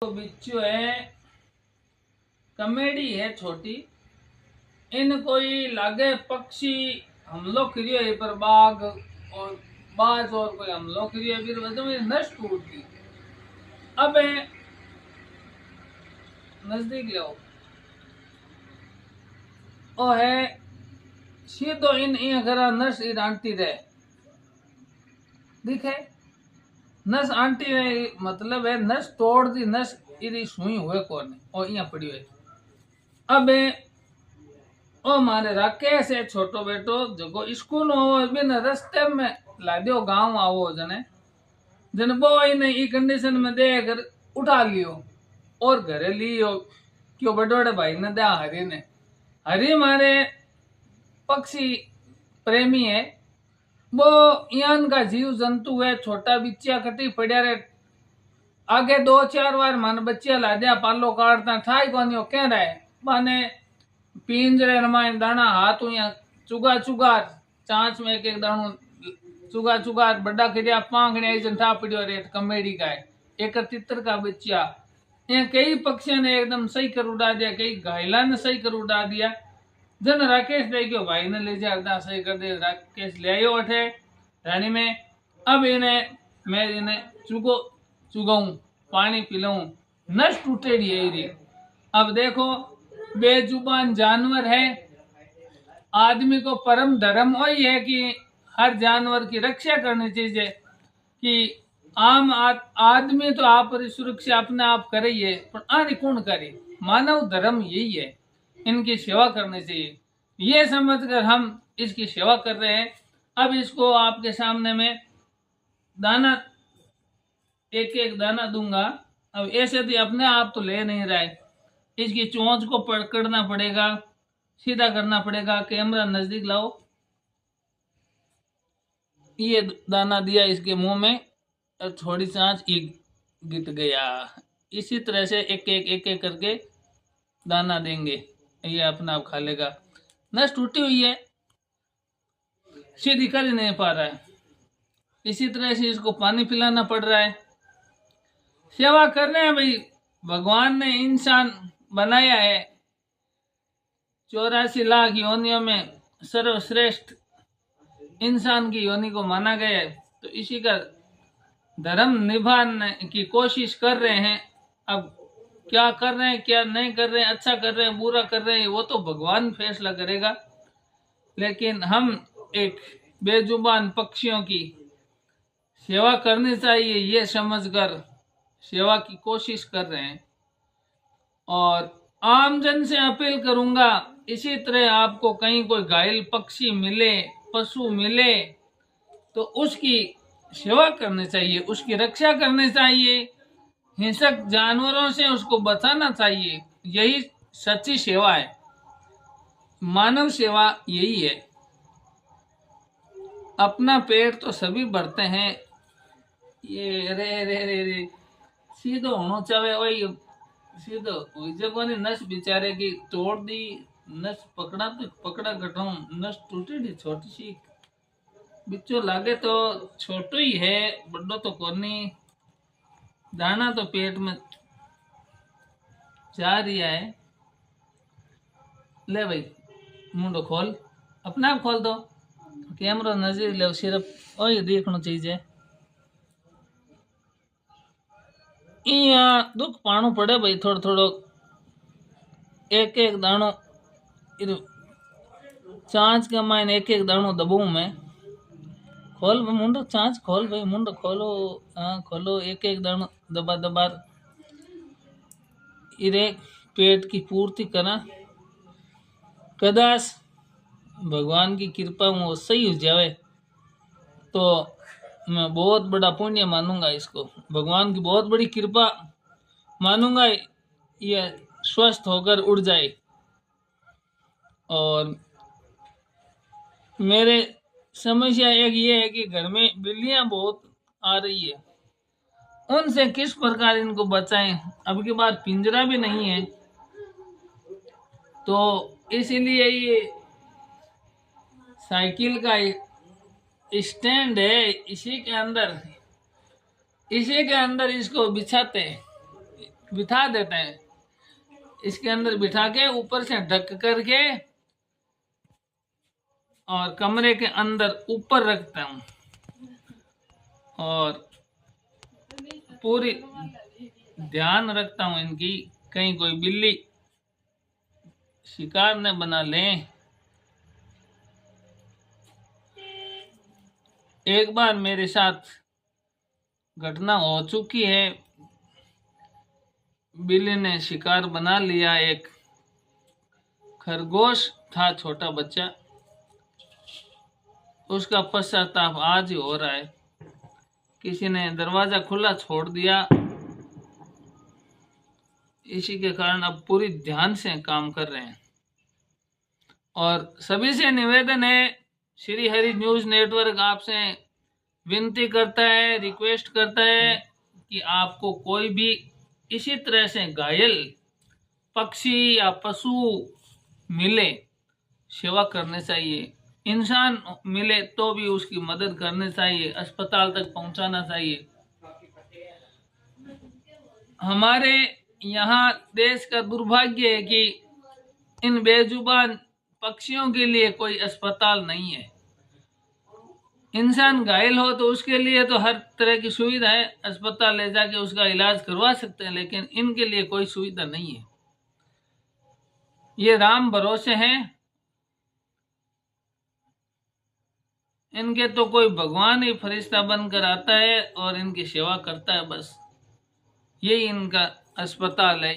तो बिच्छू है, कमेडी है छोटी। इन कोई लागे पक्षी हमलो करियो है पर बाघ और बाज और कोई हमलो करियो है फिर वजह में नष्ट टूटती। अब नजदीक ले ओ है सीधो इन घरा नस इन आंटी रहे दिखे नस आंटी रहे मतलब है नस तोड़ दी नस इरी सुई हुए कौन और यहाँ पड़ी हुई। अब ओ मारे राकेश है छोटो बेटो जगो स्कूल हो बिन रस्ते में लादियो गांव आवो जने जन वो ने ई कंडीशन में देख उठा लियो और घरे लियो क्यों बड़े बड़े भाई ने दया हरी ने हरी मारे पक्षी प्रेमी है वो यान का जीव जंतु है छोटा बिच्चिया कटी पड़िया रे आगे 2-4 बार मन बच्चिया ला दिया पालो काटता ठाई कोनी कह रहा है माने पिंजरे रमायण दाना हाथ या चुगा चुगार चांच में एक एक दाणो चुगा चुगार बड़ा खड़िया पांगड़िया जंठा पड़ियो रे कमेडी का है एक तितर का बच्चिया ये कई पक्षियों ने एकदम सही कर उड़ा दिया कई घायला ने सही कर उड़ा दिया जन राकेश ले गयो भाई ने ले जा सही कर दे राकेश ले आयो अठे रानी में। अब इन्हें मैं इन्हें चुगाऊं पानी पिलाऊं नस टूटेड़ी है री। अब देखो बेजुबान जानवर है आदमी को परम धर्म वही है कि हर जानवर की रक्षा करनी चाहिए कि आम आदमी तो आप सुरक्षा अपने आप करे ही है पर आने कौन करे मानव धर्म यही है इनकी सेवा करनी चाहिए ये समझकर हम इसकी सेवा कर रहे हैं। अब इसको आपके सामने में दाना एक एक दाना दूंगा। अब ऐसे तो अपने आप तो ले नहीं रहा है इसकी चोंच को पकड़ना पड़ेगा सीधा करना पड़ेगा। कैमरा नजदीक लाओ ये दाना दिया इसके मुंह में थोड़ी सांस गिर गया। इसी तरह से एक एक करके दाना देंगे ये अपना आप खा लेगा। नस टूटी हुई है सीधी कर ही नहीं पा रहा है इसी तरह से इसको पानी पिलाना पड़ रहा है सेवा कर रहे हैं भाई। भगवान ने इंसान बनाया है 84 लाख योनियों में सर्वश्रेष्ठ इंसान की योनि को माना गया है तो इसी का धर्म निभाने की कोशिश कर रहे हैं। अब क्या कर रहे हैं क्या नहीं कर रहे हैं अच्छा कर रहे हैं बुरा कर रहे हैं वो तो भगवान फैसला करेगा लेकिन हम एक बेजुबान पक्षियों की सेवा करनी चाहिए ये समझकर सेवा की कोशिश कर रहे हैं। और आमजन से अपील करूंगा इसी तरह आपको कहीं कोई घायल पक्षी मिले पशु मिले तो उसकी सेवा करनी चाहिए उसकी रक्षा करनी चाहिए हिंसक जानवरों से उसको बचाना चाहिए यही सच्ची सेवा है मानव सेवा यही है। अपना पेट तो सभी भरते हैं ये रे रे रे रे सीधो होना चाहे वही सीधो जब नस बेचारे की तोड़ दी नस पकड़ा तो पकड़ा कटो नस टूटी दी छोटी सी बिच्चो लागे तो छोटो ही है बड़ो तो कोनी दाना तो पेट में जा रिया है। ले भाई मुंडो खोल अपने आप खोल दो कैमरा नजर ले सिर्फ और देखना चाहिए यहाँ दुख पाणु पड़े भाई थोड़ो थोड़ो एक एक दाणो चांच के मायने एक एक दाणो दबू में खोल मुंडो चांच खोल भाई मुंडो खोलो हाँ खोलो एक एक दाणो दबा दबा इरे पेट की पूर्ति करा कदाच भगवान की कृपा वो सही हो जावे तो मैं बहुत बड़ा पुण्य मानूंगा इसको भगवान की बहुत बड़ी कृपा मानूंगा ये स्वस्थ होकर उड़ जाए। और मेरे समस्या एक ये है कि घर में बिल्लियां बहुत आ रही है उनसे किस प्रकार इनको बचाएं। अब की बार पिंजरा भी नहीं है तो इसीलिए ये साइकिल का स्टैंड है इसी के अंदर इसको बिछाते हैं बिठा देते हैं, इसके अंदर बिठा के ऊपर से ढक करके और कमरे के अंदर ऊपर रखता हूँ और पूरी ध्यान रखता हूँ इनकी, कहीं कोई बिल्ली शिकार न बना लें। एक बार मेरे साथ घटना हो चुकी है, बिल्ली ने शिकार बना लिया। एक खरगोश था, छोटा बच्चा, उसका पश्चाताप आज ही हो रहा है। किसी ने दरवाजा खुला छोड़ दिया, इसी के कारण अब पूरी ध्यान से काम कर रहे हैं। और सभी से निवेदन है, श्री हरि न्यूज नेटवर्क आपसे विनती करता है, रिक्वेस्ट करता है कि आपको कोई भी इसी तरह से घायल पक्षी या पशु मिले, सेवा करने चाहिए। इंसान मिले तो भी उसकी मदद करनी चाहिए, अस्पताल तक पहुंचाना चाहिए। हमारे यहाँ देश का दुर्भाग्य है कि इन बेजुबान पक्षियों के लिए कोई अस्पताल नहीं है। इंसान घायल हो तो उसके लिए तो हर तरह की सुविधा है, अस्पताल ले जाके उसका इलाज करवा सकते हैं, लेकिन इनके लिए कोई सुविधा नहीं है। ये राम भरोसे हैं, इनके तो कोई भगवान ही फरिश्ता बनकर आता है और इनकी सेवा करता है, बस यही इनका अस्पताल है।